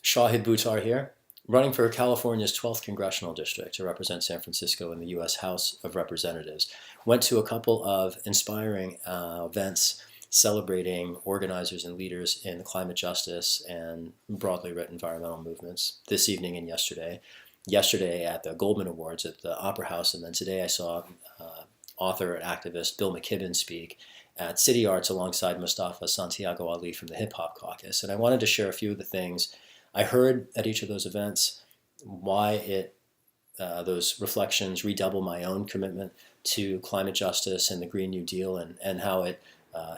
Shahid Buttar here, running for California's 12th Congressional District to represent San Francisco in the U.S. House of Representatives. Went to a couple of inspiring events celebrating organizers and leaders in climate justice and broadly writ environmental movements this evening and yesterday. Yesterday at the Goldman Awards at the Opera House, and then today I saw author and activist Bill McKibben speak at City Arts alongside Mustafa, Santiago from the Hip Hop Caucus. And I wanted to share a few of the things I heard at each of those events, why those reflections redouble my own commitment to climate justice and the Green New Deal, and how it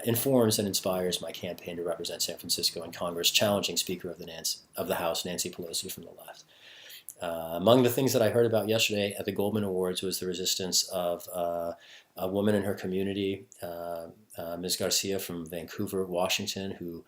informs and inspires my campaign to represent San Francisco in Congress, challenging Speaker of the House Nancy Pelosi from the left. Among the things that I heard about yesterday at the Goldman Awards was the resistance of a woman in her community, Ms. Garcia from Vancouver, Washington, who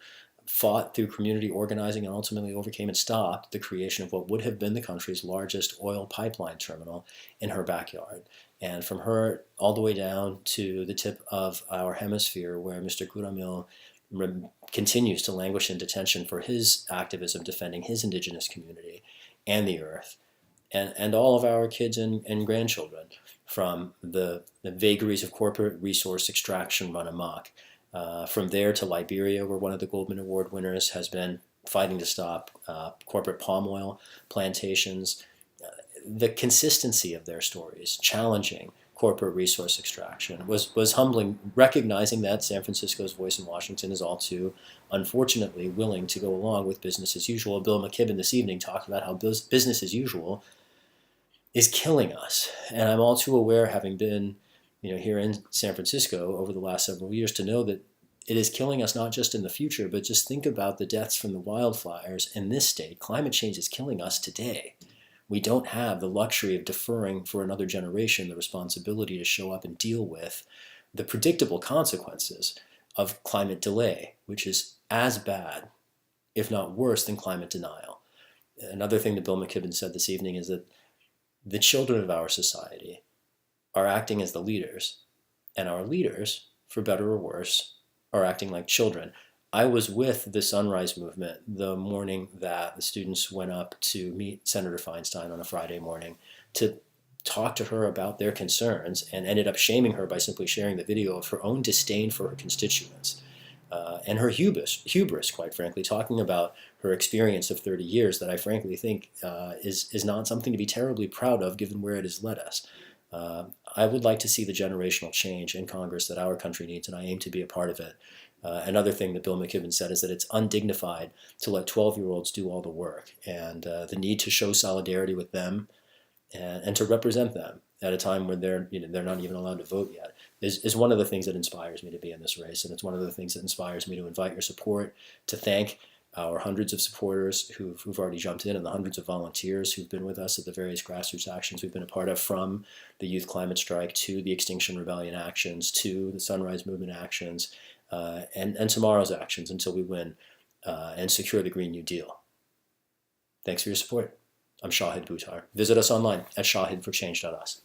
fought through community organizing and ultimately overcame and stopped the creation of what would have been the country's largest oil pipeline terminal in her backyard. And from her all the way down to the tip of our hemisphere, where Mr. Guramil continues to languish in detention for his activism defending his indigenous community and the earth, and all of our kids and grandchildren, from the vagaries of corporate resource extraction run amok. From there to Liberia, where one of the Goldman Award winners has been fighting to stop corporate palm oil plantations. The consistency of their stories, challenging corporate resource extraction, was humbling, recognizing that San Francisco's voice in Washington is all too, unfortunately, willing to go along with business as usual. Bill McKibben this evening talked about how business as usual is killing us. And I'm all too aware, having been here in San Francisco over the last several years, to know that it is killing us not just in the future, but just think about the deaths from the wildfires in this state. Climate change is killing us today. We don't have the luxury of deferring for another generation the responsibility to show up and deal with the predictable consequences of climate delay, which is as bad, if not worse, than climate denial. Another thing that Bill McKibben said this evening is that the children of our society are acting as the leaders, and our leaders, for better or worse, are acting like children. I was with the Sunrise Movement the morning that the students went up to meet Senator Feinstein on a Friday morning to talk to her about their concerns, and ended up shaming her by simply sharing the video of her own disdain for her constituents and her hubris, quite frankly, talking about her experience of 30 years that I frankly think is not something to be terribly proud of given where it has led us. I would like to see the generational change in Congress that our country needs, and I aim to be a part of it. Another thing that Bill McKibben said is that it's undignified to let 12-year-olds do all the work, and the need to show solidarity with them and to represent them at a time when they're not even allowed to vote yet is one of the things that inspires me to be in this race, and it's one of the things that inspires me to invite your support, to thank our hundreds of supporters who've already jumped in, and the hundreds of volunteers who've been with us at the various grassroots actions we've been a part of, from the Youth Climate Strike to the Extinction Rebellion actions to the Sunrise Movement actions, and tomorrow's actions until we win and secure the Green New Deal. Thanks for your support. I'm Shahid Buttar. Visit us online at shahidforchange.us.